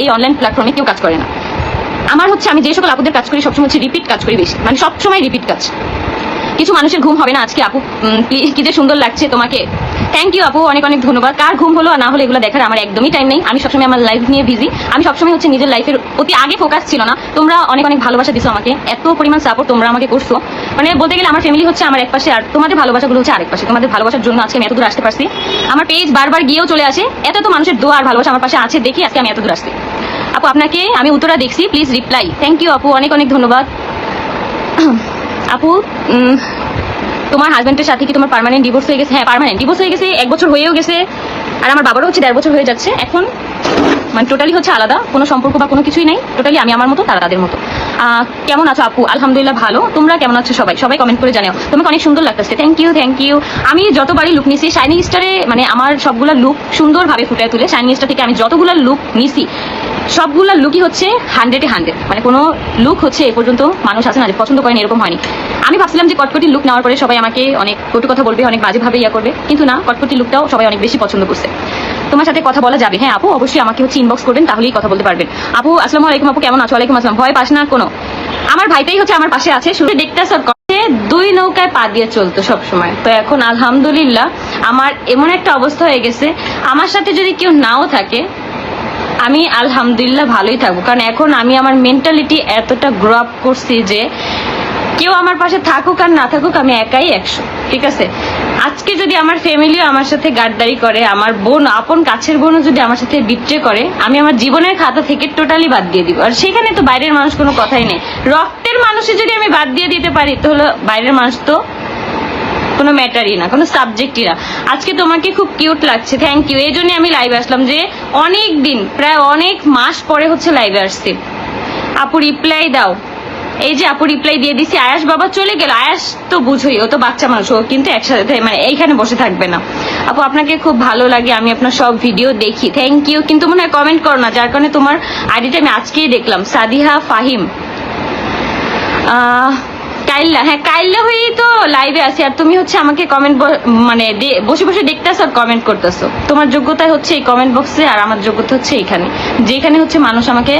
এই অনলাইন প্ল্যাটফর্মে কেউ কাজ করে না। আমার হচ্ছে আমি যে সকল আপুদের কাজ করি সবসময় হচ্ছে রিপিট কাজ করি বেশি, মানে সবসময় রিপিট কাজ। কিছু মানুষের ঘুম হবে না আজকে আপু, প্লিজ কি যে সুন্দর লাগছে তোমাকে, থ্যাংক ইউ আপু, অনেক অনেক ধন্যবাদ। কার ঘুম হলো আর না হলো এগুলো দেখার আমার একদমই টাইম নেই। আমি সবসময় আমার লাইফ নিয়ে বিজি, আমি সবসময় হচ্ছে নিজের লাইফের প্রতি আগে ফোকাস ছিল না। তোমরা অনেক অনেক ভালোবাসা দিছো আমাকে, এত পরিমাণ সাপোর্ট তোমরা আমাকে করছো, মানে বলতে গেলে আমার ফ্যামিলি হচ্ছে আমার এক পাশে আর তোমাদের ভালোবাসাগুলো হচ্ছে আরেক পাশে। তোমাদের ভালোবাসার জন্য আজকে আমি এত দূর আসতে পারছি। আমার পেজ বারবার গিয়েও চলে আসে, এত তো মানুষের দোয়া আর ভালোবাসা আমার পাশে আছে দেখি আজকে আমি এত দূর আসছি। আপু আপনাকে আমি উত্তরা দেখছি, প্লিজ রিপ্লাই। থ্যাংক ইউ আপু, অনেক অনেক ধন্যবাদ। আপু তোমার হাজবেন্ডের সাথে কি তোমার পার্মানেন্ট ডিভোর্স হয়ে গেছে? হ্যাঁ, পার্মানেন্ট ডিভোর্স হয়ে গেছে, 1 বছর হয়েও গেছে। আর আমার বাবারও হচ্ছে 1.5 বছর হয়ে যাচ্ছে এখন, মানে টোটালি হচ্ছে আলাদা, কোনো সম্পর্ক বা কোনো কিছুই নাই। টোটালি আমি আমার মতো, তারা তাদের মতো। কেমন আছো আপু? আলহামদুলিল্লাহ ভালো। তোমরা কেমন আছো? সবাই সবাই কমেন্ট করে জানাও। তোমাকে অনেক সুন্দর লাগতেছে, থ্যাংক ইউ থ্যাংক ইউ। আমি যতবারই লুক নিছি শাইনি স্টারে, মানে আমার সবগুলা লুক সুন্দরভাবে ফুটে তুলে শাইনি স্টার থেকে আমি যতগুলা লুক নিছি সবগুলা লুকই হচ্ছে 100-এ 100। মানে কোনো লুক হচ্ছে এ পর্যন্ত মানুষ আছে না যে পছন্দ করেন, এরকম হয়নি। আমি ভাবছিলাম যে কটকটি লুক নেওয়ার পরে সবাই আমাকে অনেক কটু কথা বলবে, অনেক বাজেভাবে ইয়া করবে, কিন্তু না, কটকটি লুকটাও সবাই অনেক বেশি পছন্দ করছে। তোমার সাথে কথা বলা যাবে? হ্যাঁ আপু, অবশ্যই আমাকে হচ্ছে ইনবক্স করবেন, তাহলেই কথা বলতে পারবেন। আপু আসসালামু আলাইকুম, আপু কেমন আছো? ওয়ালাইকুম আসসালাম। ভয় পাস না কোনো, আমার ভাইটাই হচ্ছে আমার পাশে আছে। শুরু দেখতে সব দুই নৌকায় পা দিয়ে চলতো সব সময়, তো এখন আলহামদুলিল্লাহ আমার এমন একটা অবস্থা হয়ে গেছে, আমার সাথে যদি কেউ নাও থাকে আমি আলহামদুলিল্লাহ ভালোই থাকবো। কারণ এখন আমি আমার মেন্টালিটি এতটা গ্রো আপ করছি যে কেউ আমার পাশে থাকুক আর না থাকুক আমি একাই 100, ঠিক আছে? আজকে যদি আমার ফ্যামিলিও আমার সাথে গাদ্দারি করে, আমার বোন, আপন কাছের বোনও যদি আমার সাথে বিট্রে করে, আমি আমার জীবনের খাতা থেকে টোটালি বাদ দিয়ে দিব। আর সেখানে তো বাইরের মানুষ কোনো কথাই নেই। রক্তের মানুষে যদি আমি বাদ দিয়ে দিতে পারি তাহলে বাইরের মানুষ তো কোনো ম্যাটারই না, কোনো সাবজেক্টই না। আজকে তোমাকে খুব কিউট লাগছে, থ্যাংক ইউ। এই জন্য আমি লাইভে আসলাম, যে অনেক দিন, প্রায় অনেক মাস পরে হচ্ছে লাইভে আসছি। আপু রিপ্লাই দাও। এই যে আপু রিপ্লাই দিয়ে দিছি। আয়াস বাবা চলে গেল, আয়াস তো বুঝোই, ও তো বাচ্চা মানুষ, ও কিন্তু একসাথে মানে এইখানে বসে থাকবে না। আপু আপনাকে খুব ভালো লাগে, আমি আপনার সব ভিডিও দেখি, থ্যাংক ইউ। কিন্তু মনে হয় কমেন্ট করো না, যার কারণে তোমার আইডিটা আমি আজকেই দেখলাম। সাদিহা ফাহিম, কাইল্লা, হ্যাঁ কাইল্লা হয়েই তো লাইভে আছি। আর তুমি হচ্ছে আমাকে কমেন্ট মানে বসে বসে দেখতেছো আর কমেন্ট করতেছো। তোমার যোগ্যতা হচ্ছে এই কমেন্ট বক্সে, আর আমার যোগ্যতা হচ্ছে এখানে, যেখানে হচ্ছে মানুষ আমাকে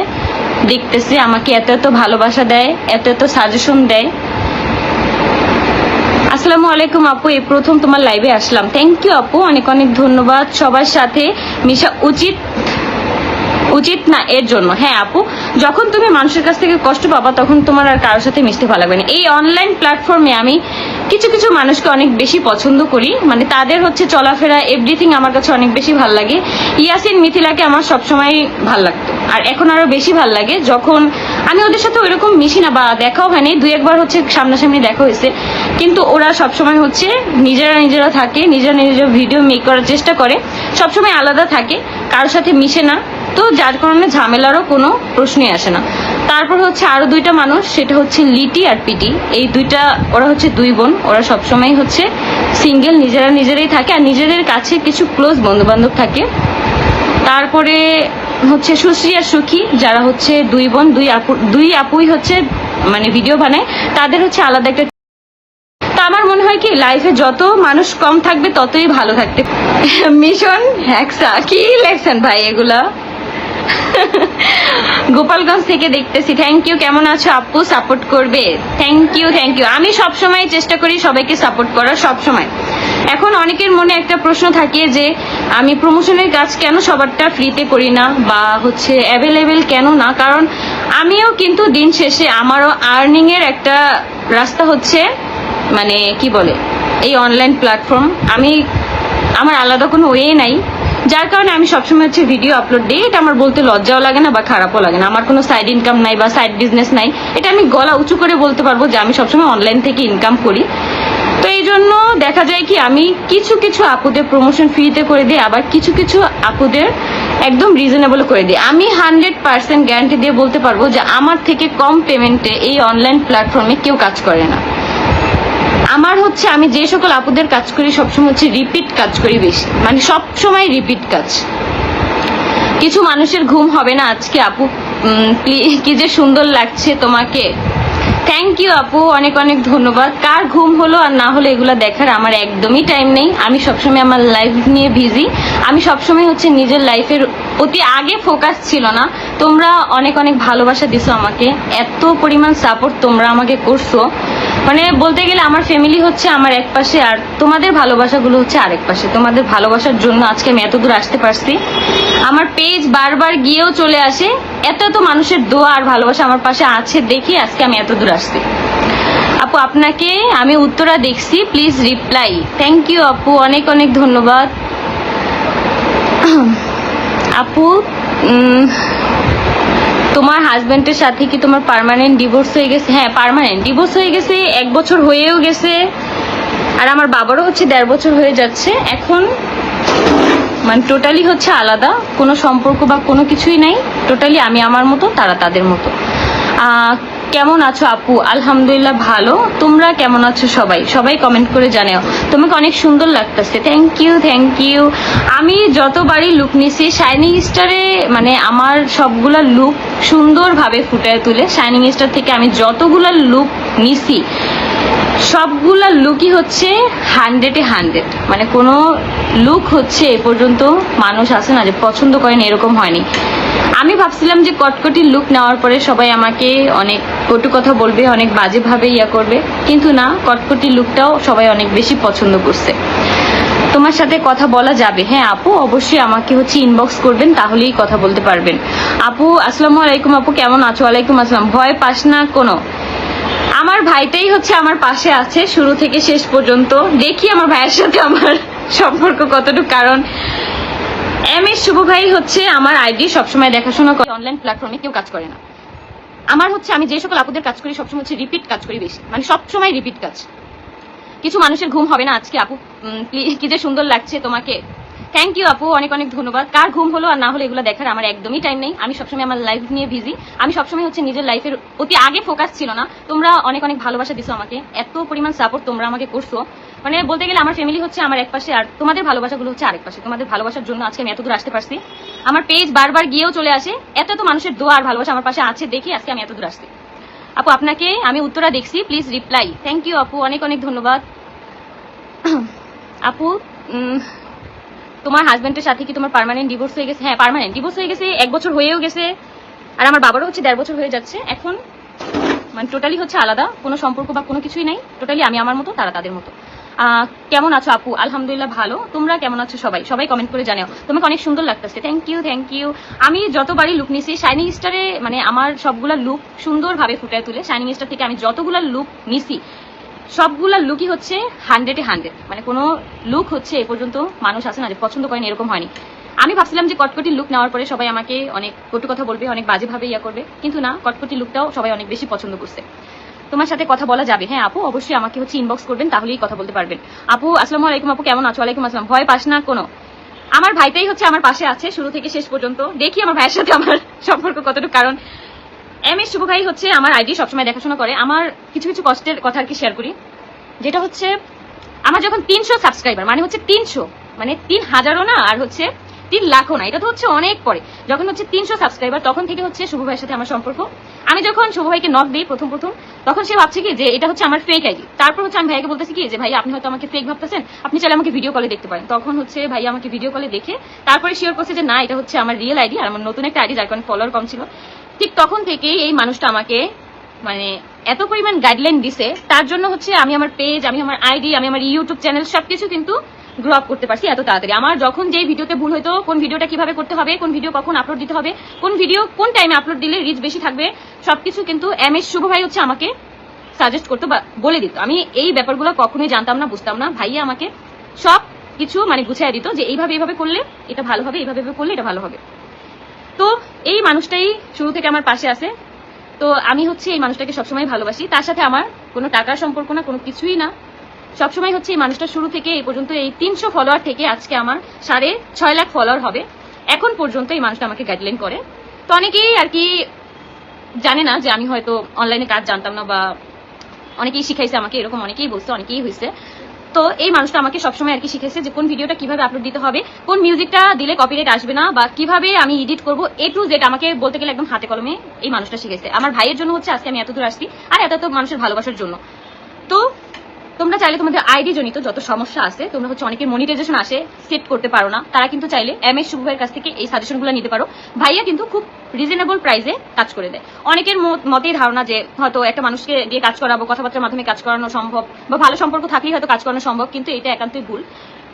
দেখতেছে, আমাকে এত এত ভালোবাসা দেয়, এত এত সাজেশন দেয়। আসসালামু আলাইকুম আপু, এই প্রথম তোমার লাইভে আসলাম, থ্যাংক ইউ আপু, অনেক অনেক ধন্যবাদ। সবার সাথে মিশা উচিত উচিত না এর জন্য। হ্যাঁ আপু, যখন তুমি মানুষের কাছ থেকে কষ্ট পাবা তখন তোমার আর কারোর সাথে মিশতে ভালো লাগবে না। এই অনলাইন প্ল্যাটফর্মে আমি কিছু কিছু মানুষকে অনেক বেশি পছন্দ করি, মানে তাদের হচ্ছে চলাফেরা এভরিথিং আমার কাছে অনেক বেশি ভালো লাগে। ইয়াসিন মিথিলাকে আমার সবসময় ভাল লাগতো, আর এখন আরো বেশি ভাল লাগে যখন আমি ওদের সাথে ওইরকম মিশি না বা দেখাও হয়নি, 2-1 বার হচ্ছে সামনাসামনি দেখা হয়েছে, কিন্তু ওরা সবসময় হচ্ছে নিজেরা থাকে, নিজেরা ভিডিও মেক করার চেষ্টা করে, সবসময় আলাদা থাকে, কারোর সাথে মিশে না, তো যার কারণে ঝামেলারও কোনো প্রশ্নই আসে না। তারপর হচ্ছে আরো 2টা মানুষ, সেটা হচ্ছে লিটি আর পিটি, এই 2টা, ওরা হচ্ছে 2 বোন, ওরা সবসময় হচ্ছে সিঙ্গেল, নিজেরাই থাকে, আর নিজেদের কাছে কিছু ক্লোজ বন্ধু বান্ধব থাকে। তারপরে হচ্ছে সুশ্রী আর সুখী, যারা হচ্ছে 2 বোন, 2 আপুই হচ্ছে মানে ভিডিও বানায়, তাদের হচ্ছে আলাদা একটা। তা আমার মনে হয় কি লাইফে যত মানুষ কম থাকবে ততই ভালো থাকতে। মিশন হ্যাকসা, কি লেখছেন ভাই এগুলা? গোপালগঞ্জ থেকে দেখতেছি, থ্যাংক ইউ। কেমন আছো আপু? সাপোর্ট করবে, থ্যাংক ইউ থ্যাংক ইউ। আমি সবসময় চেষ্টা করি সবাইকে সাপোর্ট করার, সবসময়। এখন অনেকের মনে একটা প্রশ্ন থাকে যে আমি প্রমোশনের কাজ কেন সবারটা ফ্রিতে করি না বা হচ্ছে অ্যাভেলেবেল কেন না, কারণ আমিও কিন্তু দিন শেষে আমারও আর্নিং এর একটা রাস্তা হচ্ছে, মানে কি বলে, এই অনলাইন প্ল্যাটফর্ম। আমার আলাদা কোনো ওয়ে নাই, যার কারণে আমি সবসময় হচ্ছে ভিডিও আপলোড দিই। এটা আমার বলতে লজ্জাও লাগে না বা খারাপও লাগে না। আমার কোনো সাইড ইনকাম নাই বা সাইড বিজনেস নাই, এটা আমি গলা উঁচু করে বলতে পারবো যে আমি সবসময় অনলাইন থেকে ইনকাম করি। তো এই জন্য দেখা যায় কি আমি কিছু কিছু আপুদের প্রমোশন ফ্রিতে করে দিই, আবার কিছু কিছু আপুদের একদম রিজনেবল করে দিই। আমি 100% গ্যারান্টি দিয়ে বলতে পারবো যে আমার থেকে কম পেমেন্টে এই অনলাইন প্ল্যাটফর্মে কেউ কাজ করে না। আমার হচ্ছে আমি যে সকল আপুদের কাজ করি সবসময় হচ্ছে রিপিট কাজ করি বেশি, মানে সবসময় রিপিট কাজ। কিছু মানুষের ঘুম হবে না আজকে আপু, কি যে সুন্দর লাগছে তোমাকে, থ্যাংক ইউ আপু, অনেক অনেক ধন্যবাদ। কার ঘুম হলো আর না হলো এগুলো দেখার আমার একদমই টাইম নেই। আমি সবসময় আমার লাইফ নিয়ে বিজি, আমি সবসময় হচ্ছে নিজের লাইফের অতি আগে ফোকাস ছিল না। তোমরা অনেক অনেক ভালোবাসা দিছো আমাকে, এত পরিমাণ সাপোর্ট তোমরা আমাকে করছো। মানে বলতে গেলে আমার ফ্যামিলি হচ্ছে আমার এক পাশে, আর তোমাদের ভালোবাসাগুলো হচ্ছে আরেক পাশে। তোমাদের ভালোবাসার জন্য আজকে আমি এত দূর আসতে পারছি। আমার পেজ বারবার গিয়েও চলে আসে, এত এত মানুষের দোয়া আর ভালোবাসা আমার পাশে আছে দেখি আজকে আমি এত দূর আসছি। আপু আপনাকে আমি উত্তরা দেখছি, প্লিজ রিপ্লাই। থ্যাংক ইউ আপু, অনেক অনেক ধন্যবাদ আপু। তোমার হাজবেন্ডের সাথে কি তোমার পার্মানেন্ট ডিভোর্স হয়ে গেছে? হ্যাঁ, পার্মানেন্ট ডিভোর্স হয়ে গেছে, 1 বছর হয়েও গেছে। আর আমার বাবারও হচ্ছে 1.5 বছর হয়ে যাচ্ছে এখন। মানে টোটালি হচ্ছে আলাদা, কোনো সম্পর্ক বা কোনো কিছুই নাই। টোটালি আমি আমার মতো, তারা তাদের মতো। কেমন আছো আপু? আলহামদুলিল্লাহ ভালো। তোমরা কেমন আছো? সবাই সবাই কমেন্ট করে জানাও। তোমাকে অনেক সুন্দর লাগতেছে। Thank you, thank you. আমি যতবারই লুক নিছি শাইনিং স্টারে, মানে আমার সবগুলা লুক সুন্দরভাবে ফুটায় তুলে। শাইনিং স্টার থেকে আমি যতগুলা লুক নিছি সবগুলা লুকই হচ্ছে 100-এ 100। মানে কোনো লুক হচ্ছে এ পর্যন্ত মানুষ আছে না যে পছন্দ করেন, এরকম হয়নি। আমি ভাবছিলাম যে কটকটি লুক নেওয়ার পরে সবাই আমাকে অনেক কটু কথা বলবে, অনেক বাজেভাবে করবে, কিন্তু না, কটকটি লুকটাও সবাই অনেক বেশি পছন্দ করছে। তোমার সাথে কথা বলা যাবে? হ্যাঁ আপু, অবশ্যই আমাকে হচ্ছে ইনবক্স করবেন, তাহলেই কথা বলতে পারবেন। আপু আসসালামু আলাইকুম। আপু কেমন আছো? ওয়ালাইকুম আসসালাম। ভয় পাস না কোনো? আমার ভাইটাই হচ্ছে আমার পাশে আছে শুরু থেকে শেষ পর্যন্ত। দেখি আমার ভাইয়ের সাথে আমার সম্পর্ক কতটুকু, কারণ MS শুভ ভাই হচ্ছে আমার আইডি সবসময় দেখাশোনা করে। অনলাইন প্ল্যাটফর্মে কেউ কাজ করে না। আমার হচ্ছে, আমি যে সকল আপুদের কাজ করি সবসময় হচ্ছে রিপিট কাজ করি বেশি, মানে সবসময় রিপিট কাজ। কিছু মানুষের ঘুম হবে না আজকে। আপু কি যে সুন্দর লাগছে তোমাকে। থ্যাংক ইউ আপু, অনেক অনেক ধন্যবাদ। কার ঘুম হলো আর না হলো এগুলো দেখার আমার একদমই টাইম নেই। আমি সবসময় আমার লাইফ নিয়ে বিজি। আমি সবসময় হচ্ছে নিজের লাইফের অতি আগে ফোকাস ছিল না। তোমরা অনেক অনেক ভালোবাসা দিছো আমাকে, এত পরিমাণ সাপোর্ট তোমরা আমাকে করছো। মানে বলতে গেলে আমার ফ্যামিলি হচ্ছে আমার এক পাশে, আর তোমাদের ভালোবাসাগুলো হচ্ছে আরেক পাশে। তোমাদের ভালোবাসার জন্য আজকে আমি এত দূর আসতে পারছি। আমার পেজ বারবার গিয়েও চলে আসে, এত এত মানুষের দোয়া আর ভালোবাসা আমার পাশে আছে দেখি আজকে আমি এত দূর আসছি। আপু আপনাকে আমি উত্তরা দেখছি, প্লিজ রিপ্লাই। থ্যাংক ইউ আপু, অনেক অনেক ধন্যবাদ আপু। তোমার হাজবেন্ডের সাথে কি তোমার পার্মানেন্ট ডিভোর্স হয়ে গেছে? হ্যাঁ, পার্মানেন্ট ডিভোর্স হয়ে গেছে, 1 বছর হয়েও গেছে। আর আমার বাবারও হচ্ছে 1.5 বছর হয়ে যাচ্ছে এখন। মানে টোটালি হচ্ছে আলাদা, কোনো সম্পর্ক বা কোনো কিছুই নাই। টোটালি আমি আমার মতো, তারা তাদের মতো। কেমন আছো আপু? আলহামদুলিল্লাহ ভালো। তোমরা কেমন আছো? সবাই সবাই কমেন্ট করে জানাও। তোমাকে অনেক সুন্দর লাগতেছে। Thank you, thank you. আমি যতবারই লুক নিছি শাইনিং স্টারে, মানে আমার সবগুলা লুক সুন্দরভাবে ফুটায় তুলে। শাইনিং স্টার থেকে আমি যতগুলা লুক নিছি সবগুলা লুকই হচ্ছে 100-এ 100। মানে কোনো লুক হচ্ছে এ পর্যন্ত মানুষ আছে না যে পছন্দ করেন, এরকম হয়নি। আমি ভাবছিলাম যে কটকটি লুক নেওয়ার পরে সবাই আমাকে অনেক কটু কথা বলবে, অনেক বাজেভাবে করবে, কিন্তু না, কটকটি লুকটাও সবাই অনেক বেশি পছন্দ করছে। তোমার সাথে কথা বলা যাবে? হ্যাঁ আপু, অবশ্যই আমাকে হচ্ছে ইনবক্স করবেন, তাহলেই কথা বলতে পারবেন। আপু আসসালামু আলাইকুম। আপু কেমন আছো? ওয়ালাইকুম আসসালাম। ভয় পাস না কোনো? আমার ভাইটাই হচ্ছে আমার পাশে আছে শুরু থেকে শেষ পর্যন্ত। দেখি আমার ভাইয়ের সাথে আমার সম্পর্ক কতটুকু, কারণ MS শুভ ভাই হচ্ছে আমার আইডি সবসময় দেখাশোনা করে। আমার কিছু কিছু কষ্টের কথা আর কি শেয়ার করি, যেটা হচ্ছে আমার যখন 300 সাবস্ক্রাইবার, মানে হচ্ছে 300, মানে 3000ও না আর হচ্ছে 3 লাখও না, এটা তো হচ্ছে অনেক পরে। যখন হচ্ছে 300 সাবস্ক্রাইবার তখন থেকে হচ্ছে শুভ ভাইয়ের সাথে আমার সম্পর্ক। আমি যখন শুভ ভাইকে নক দিই প্রথম তখন সে ভাবছে কি যে এটা হচ্ছে আমার ফেক আইডি। তারপর হচ্ছে আমি ভাইকে বলতেছি কি যে ভাই আপনি হয়তো আমাকে ফেক ভাবতেছেন, আপনি চাইলে আমাকে ভিডিও কলে দেখতে পারেন। তখন হচ্ছে ভাই আমাকে ভিডিও কলে দেখে তারপরে শিওর করছে যে না, এটা হচ্ছে আমার রিয়েল আইডি আর আমার নতুন একটা আইডি, যার কারণে ফলোয়ার কম ছিল। ঠিক তখন থেকেই এই মানুষটা আমাকে মানে এত পরিমাণ গাইডলাইন দিছে, তার জন্য হচ্ছে আমি আমার পেজ, আমি আমার আইডি, আমি আমার ইউটিউব চ্যানেল সবকিছু কিন্তু গ্রো আপ করতে পারছি এত তাড়াতাড়ি। আমার যখন যেই ভিডিওতে ভুল হইতো, কোন ভিডিওটা কিভাবে করতে হবে, কোন ভিডিও কখন আপলোড দিতে হবে, কোন ভিডিও কোন টাইমে আপলোড দিলে রিচ বেশি থাকবে, সবকিছু কিন্তু MS শুভ ভাই হচ্ছে আমাকে সাজেস্ট করতো বা বলে দিত। আমি এই ব্যাপারগুলো কখনোই জানতাম না, বুঝতাম না। ভাইয়া আমাকে সব কিছু মানে গুছিয়ে দিত যে এইভাবে এইভাবে করলে এটা ভালো হবে, এইভাবে এইভাবে করলে এটা ভালো হবে। তো এই মানুষটাই শুরু থেকে আমার পাশে আছে। তো আমি হচ্ছে এই মানুষটাকে সবসময় ভালোবাসি। তার সাথে আমার কোনো টাকার সম্পর্ক না, কোনো কিছুই না। সবসময় হচ্ছে এই মানুষটা শুরু থেকে এই পর্যন্ত, এই 300 ফলোয়ার থেকে আজকে আমার 6.5 লাখ ফলোয়ার হবে, এখন পর্যন্ত এই মানুষটা আমাকে গাইডলাইন করে। তো অনেকেই আর কি জানে না যে আমি হয়তো অনলাইনে কাজ জানতাম না, বা অনেকেই শিখাইছে আমাকে, এরকম অনেকেই বলছে, অনেকেই হয়েছে। তো এই মানুষটা আমাকে সবসময় আর কি শিখেছে যে কোন ভিডিওটা কিভাবে আপলোড দিতে হবে, কোন মিউজিকটা দিলে কপিরাইট আসবে না, বা কিভাবে আমি এডিট করবো, A to Z আমাকে বলতে গেলে একদম হাতে কলমে এই মানুষটা শিখেছে। আমার ভাইয়ের জন্য হচ্ছে আজকে আমি এত দূর আসছি, আর এত মানুষের ভালোবাসার জন্য। তো তোমরা চাইলে তোমাদের আইডি জনিত যত সমস্যা আছে, তোমরা হচ্ছে অনেকের মনিটাইজেশন আসে সেট করতে পারো না, তারা কিন্তু চাইলে MS শুভ ভাইয়ের কাছ থেকে এই সাজেশনগুলো নিতে পারো। ভাইয়া কিন্তু খুব রিজনেবল প্রাইসে কাজ করে দেয়। অনেকের মতেই ধারণা যে হয়তো একটা মানুষকে দিয়ে কাজ করাবো, কথাবার্তার মাধ্যমে কাজ করানো সম্ভব, বা ভালো সম্পর্ক থাকলেই হয়তো কাজ করানো সম্ভব, কিন্তু এটা একান্তই ভুল।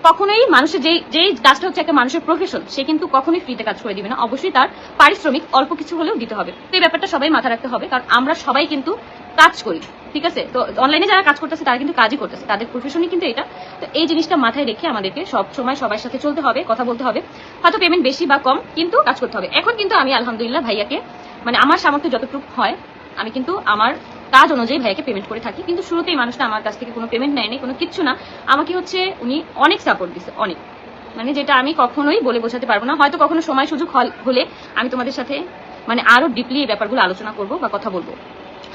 কখনোই মানুষের যেই কাজটা হচ্ছে একটা মানুষের প্রফেশন, সে কিন্তু কখনোই ফ্রিতে কাজ করে দিবে না, অবশ্যই তার পারিশ্রমিক অল্প কিছু হলেও দিতে হবে। তো এই ব্যাপারটা সবাই মাথায় রাখতে হবে, কারণ আমরা সবাই কিন্তু কাজ করি, ঠিক আছে? তো অনলাইনে যারা কাজ করতেছে তারা কিন্তু কাজই করতেছে, তাদের প্রফেশনই কিন্তু এটা। তো এই জিনিসটা মাথায় রেখে আমাদেরকে সব সময় সবার সাথে চলতে হবে, কথা বলতে হবে। হয়তো পেমেন্ট বেশি বা কম, কিন্তু কাজ করতে হবে। এখন কিন্তু আমি আলহামদুলিল্লাহ ভাইয়াকে মানে আমার সামর্থ্য যতটুকু হয় আমি কিন্তু আমার কাজ অনুযায়ী ভাইয়াকে পেমেন্ট করে থাকি। কিন্তু শুরুতেই মানুষটা আমার কাছ থেকে কোনো পেমেন্ট নেয়নি, কোনো কিচ্ছু না, আমাকে হচ্ছে উনি অনেক সাপোর্ট দিচ্ছে, অনেক, মানে যেটা আমি কখনোই বলে বোঝাতে পারবো না। হয়তো কখনো সময় সুযোগ হলে আমি তোমাদের সাথে মানে আরো ডিপলি এই ব্যাপারগুলো আলোচনা করবো বা কথা বলবো।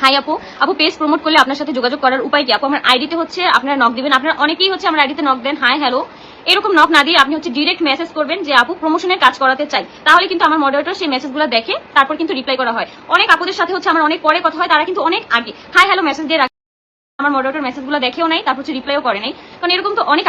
হাই আপু, আপু পেজ প্রমোট করলে আপনার সাথে যোগাযোগ করার উপায় কি? আপু আমার আইডিতে হচ্ছে আপনারা নক দিবেন, আপনারা অনেকেই হচ্ছে আমার আইডিতে নক দেন, হাই হ্যালো এরকম নক না দিয়ে আপনি হচ্ছে ডিরেক্ট মেসেজ করবেন যে আপু প্রমোশনের কাজ করাতে চাই, তাহলে কিন্তু আমার মডারেটর সেই মেসেজগুলো দেখে তারপর কিন্তু রিপ্লাই করা হয়। অনেক আপুদের সাথে হচ্ছে আমার অনেক পরে কথা হয়, তারা কিন্তু অনেক আগে হাই হ্যালো মেসেজ দিয়ে রাখে, আমার মডারেটর মেসেজগুলো দেখেও নাই, তারপর হচ্ছে রিপ্লাইও করে নাই, কারণ এরকম তো অনেক